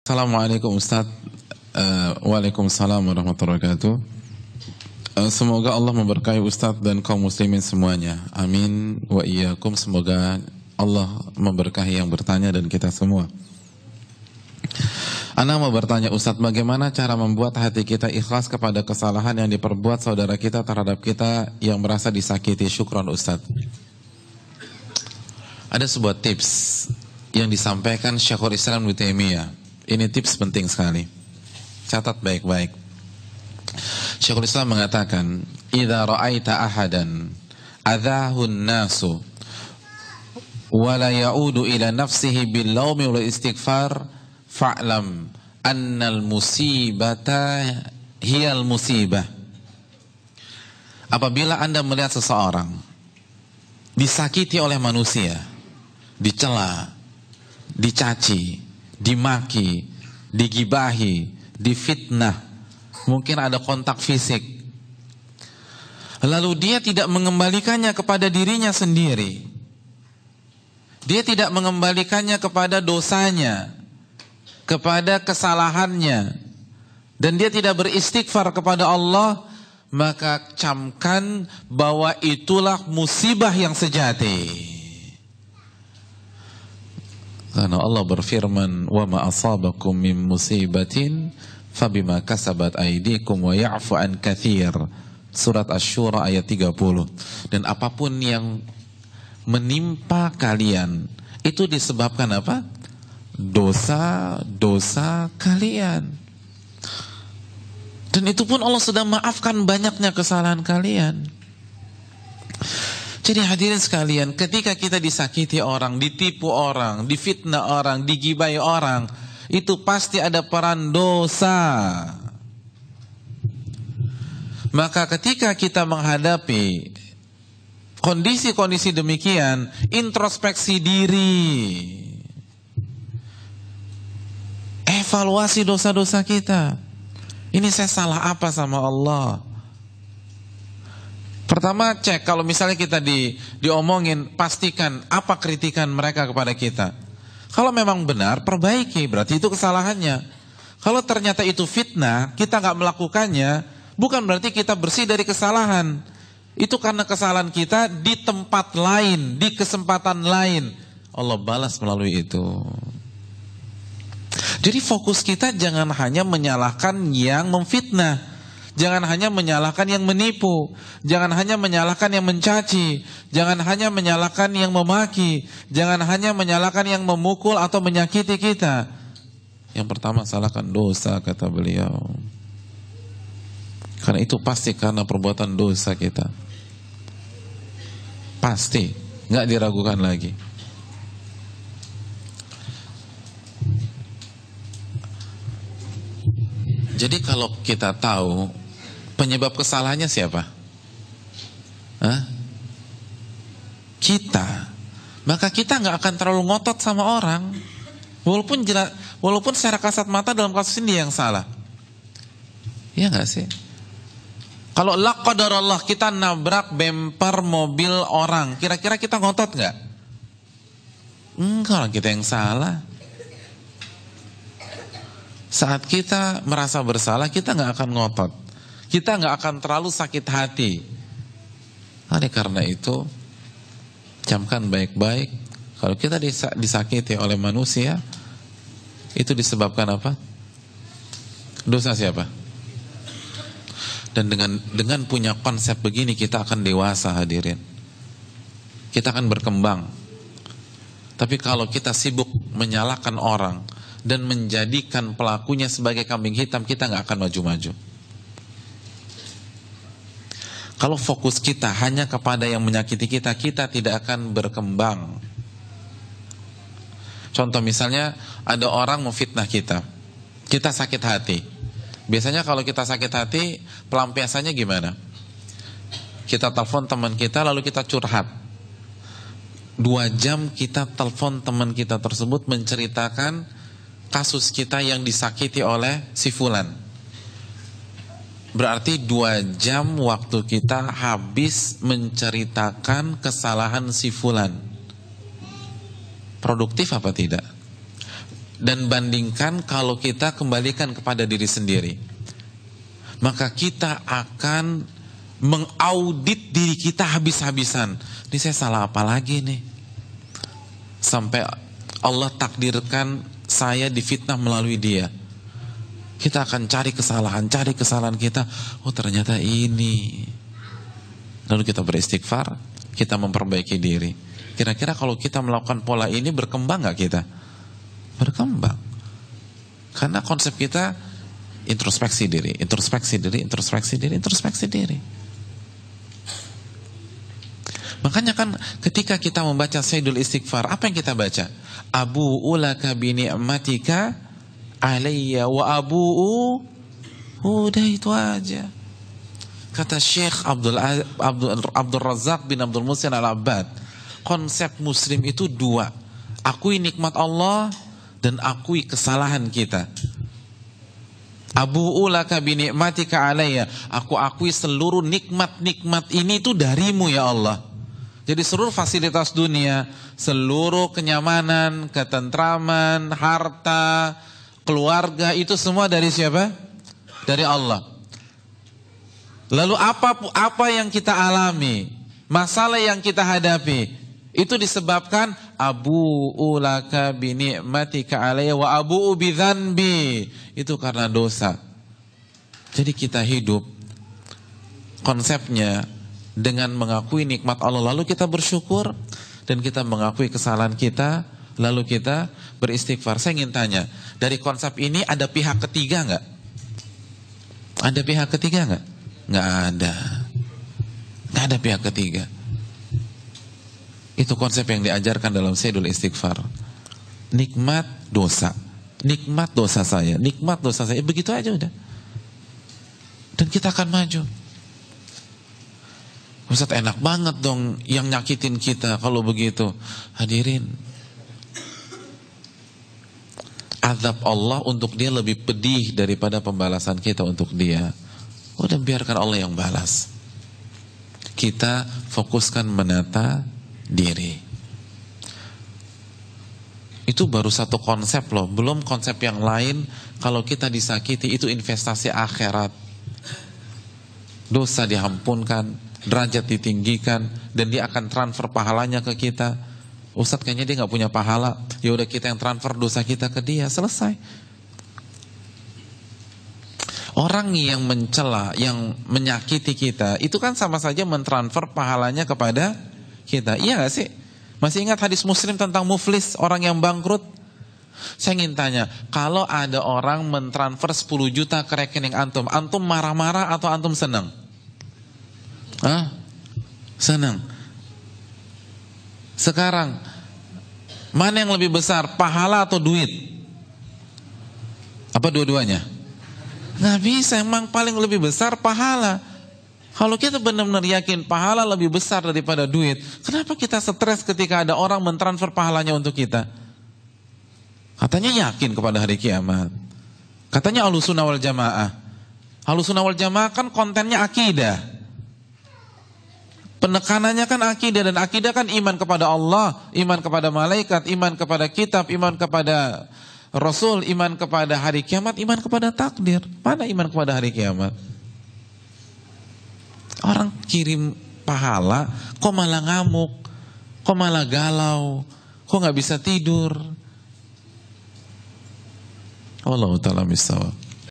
Assalamualaikum Ustaz. Waalaikumsalam warahmatullahi wabarakatuh. Semoga Allah memberkahi Ustaz dan kaum muslimin semuanya. Amin wa iyyakum. Semoga Allah memberkahi yang bertanya dan kita semua. Ana mau bertanya Ustaz, bagaimana cara membuat hati kita ikhlas kepada kesalahan yang diperbuat saudara kita terhadap kita yang merasa disakiti? Syukron Ustaz. Ada sebuah tips yang disampaikan Syekhul Islam Ibnu Taimiyah. Ini tips penting sekali. Catat baik-baik. Syekhul Islam mengatakan, "Idza ra'aita ahadan adzahun nasu wa la ya'udu ila nafsihi bil laumi wal istighfar fa'lam annal musibata hiyal musibah." Apabila Anda melihat seseorang disakiti oleh manusia, dicela, dicaci, dimaki, digibahi, difitnah, mungkin ada kontak fisik, lalu dia tidak mengembalikannya kepada dirinya sendiri, dia tidak mengembalikannya kepada dosanya, kepada kesalahannya, dan dia tidak beristighfar kepada Allah, maka camkan bahwa itulah musibah yang sejati. Karena Allah berfirman, "Wa ma asabakum min musibatin fabima kasabat aydikum wa ya'fu an katsir." Surat Asy-Syura ayat 30. Dan apapun yang menimpa kalian itu disebabkan apa? Dosa-dosa kalian. Dan itu pun Allah sudah maafkan banyaknya kesalahan kalian. Jadi hadirin sekalian, ketika kita disakiti orang, ditipu orang, difitnah orang, digibai orang, itu pasti ada peran dosa. Maka ketika kita menghadapi kondisi-kondisi demikian, introspeksi diri, evaluasi dosa-dosa kita. Ini saya salah apa sama Allah? Pertama, cek, kalau misalnya kita diomongin, pastikan apa kritikan mereka kepada kita. Kalau memang benar, perbaiki, berarti itu kesalahannya. Kalau ternyata itu fitnah, kita nggak melakukannya, bukan berarti kita bersih dari kesalahan. Itu karena kesalahan kita di tempat lain, di kesempatan lain. Allah balas melalui itu. Jadi fokus kita jangan hanya menyalahkan yang memfitnah, jangan hanya menyalahkan yang menipu, jangan hanya menyalahkan yang mencaci, jangan hanya menyalahkan yang memaki, jangan hanya menyalahkan yang memukul atau menyakiti kita. Yang pertama, salahkan dosa, kata beliau. Karena itu pasti karena perbuatan dosa kita. Pasti, nggak diragukan lagi. Jadi kalau kita tahu penyebab kesalahannya siapa? Kita. Maka kita nggak akan terlalu ngotot sama orang. Walaupun secara kasat mata dalam kasus ini yang salah. Iya nggak sih? Kalau la qadarallah kita nabrak bemper mobil orang, kira-kira kita ngotot nggak? Enggak, kita yang salah. Saat kita merasa bersalah, kita nggak akan ngotot. Kita nggak akan terlalu sakit hati. Oleh karena itu, camkan baik-baik. Kalau kita disakiti oleh manusia, itu disebabkan apa? Dosa siapa? Dan dengan punya konsep begini, kita akan dewasa, hadirin. Kita akan berkembang. Tapi kalau kita sibuk menyalahkan orang dan menjadikan pelakunya sebagai kambing hitam, kita nggak akan maju-maju. Kalau fokus kita hanya kepada yang menyakiti kita, kita tidak akan berkembang. Contoh misalnya, ada orang memfitnah kita, kita sakit hati. Biasanya kalau kita sakit hati, pelampiasannya gimana? Kita telepon teman kita, lalu kita curhat. 2 jam kita telepon teman kita tersebut, menceritakan kasus kita yang disakiti oleh si fulan. Berarti 2 jam waktu kita habis menceritakan kesalahan si fulan. Produktif apa tidak? Dan bandingkan kalau kita kembalikan kepada diri sendiri, maka kita akan mengaudit diri kita habis-habisan. Ini saya salah apa lagi nih? Sampai Allah takdirkan saya difitnah melalui dia. Kita akan cari kesalahan kita. Oh ternyata ini. Lalu kita beristighfar, kita memperbaiki diri. Kira-kira kalau kita melakukan pola ini berkembang gak kita? Berkembang. Karena konsep kita introspeksi diri. Makanya kan ketika kita membaca Sayyidul Istighfar, apa yang kita baca? Abu'u laka bi ni'matika alayya wa abu'u. Udah itu aja. Kata Syekh Abdul Razak bin Abdul Muhsin Al-Abbad, konsep muslim itu dua. Akui nikmat Allah dan akui kesalahan kita. Abu'u laka bi ni'matika alayya. Aku akui seluruh nikmat-nikmat ini itu darimu ya Allah. Jadi seluruh fasilitas dunia, seluruh kenyamanan, ketentraman, harta, keluarga, itu semua dari siapa? Dari Allah. Lalu apa yang kita alami, masalah yang kita hadapi, itu disebabkan abu'u laka bi ni'matika alayya wa abu'u bi dzanbi. Itu karena dosa. Jadi kita hidup konsepnya dengan mengakui nikmat Allah, lalu kita bersyukur, dan kita mengakui kesalahan kita, lalu kita beristighfar. Saya ingin tanya, dari konsep ini ada pihak ketiga nggak? Ada pihak ketiga nggak? Nggak ada. Nggak ada pihak ketiga. Itu konsep yang diajarkan dalam Sayyidul Istighfar. Nikmat dosa saya, begitu aja udah. Dan kita akan maju. Ustaz, enak banget dong yang nyakitin kita kalau begitu. Hadirin, azab Allah untuk dia lebih pedih daripada pembalasan kita untuk dia. Udah biarkan Allah yang balas. Kita fokuskan menata diri. Itu baru satu konsep loh, belum konsep yang lain. Kalau kita disakiti itu investasi akhirat. Dosa diampunkan, derajat ditinggikan, dan dia akan transfer pahalanya ke kita. Ustadz kayaknya dia nggak punya pahala, ya udah kita yang transfer dosa kita ke dia, selesai. Orang yang mencela, yang menyakiti kita, itu kan sama saja mentransfer pahalanya kepada kita. Iya gak sih? Masih ingat hadis Muslim tentang muflis, orang yang bangkrut? Saya ingin tanya, kalau ada orang mentransfer 10 juta ke rekening antum, antum marah-marah atau antum senang? Hah? Senang. Sekarang, mana yang lebih besar, pahala atau duit? Apa dua-duanya? Nggak bisa, emang paling lebih besar pahala. Kalau kita benar-benar yakin pahala lebih besar daripada duit, kenapa kita stres ketika ada orang mentransfer pahalanya untuk kita? Katanya yakin kepada hari kiamat. Katanya Ahlussunnah wal Jamaah. Ahlussunnah wal Jamaah kan kontennya akidah. Penekanannya kan akidah, dan akidah kan iman kepada Allah, iman kepada malaikat, iman kepada kitab, iman kepada Rasul, iman kepada hari kiamat, iman kepada takdir. Mana iman kepada hari kiamat? Orang kirim pahala, kok malah ngamuk, kok malah galau, kok nggak bisa tidur. Wallahu ta'ala bishawab.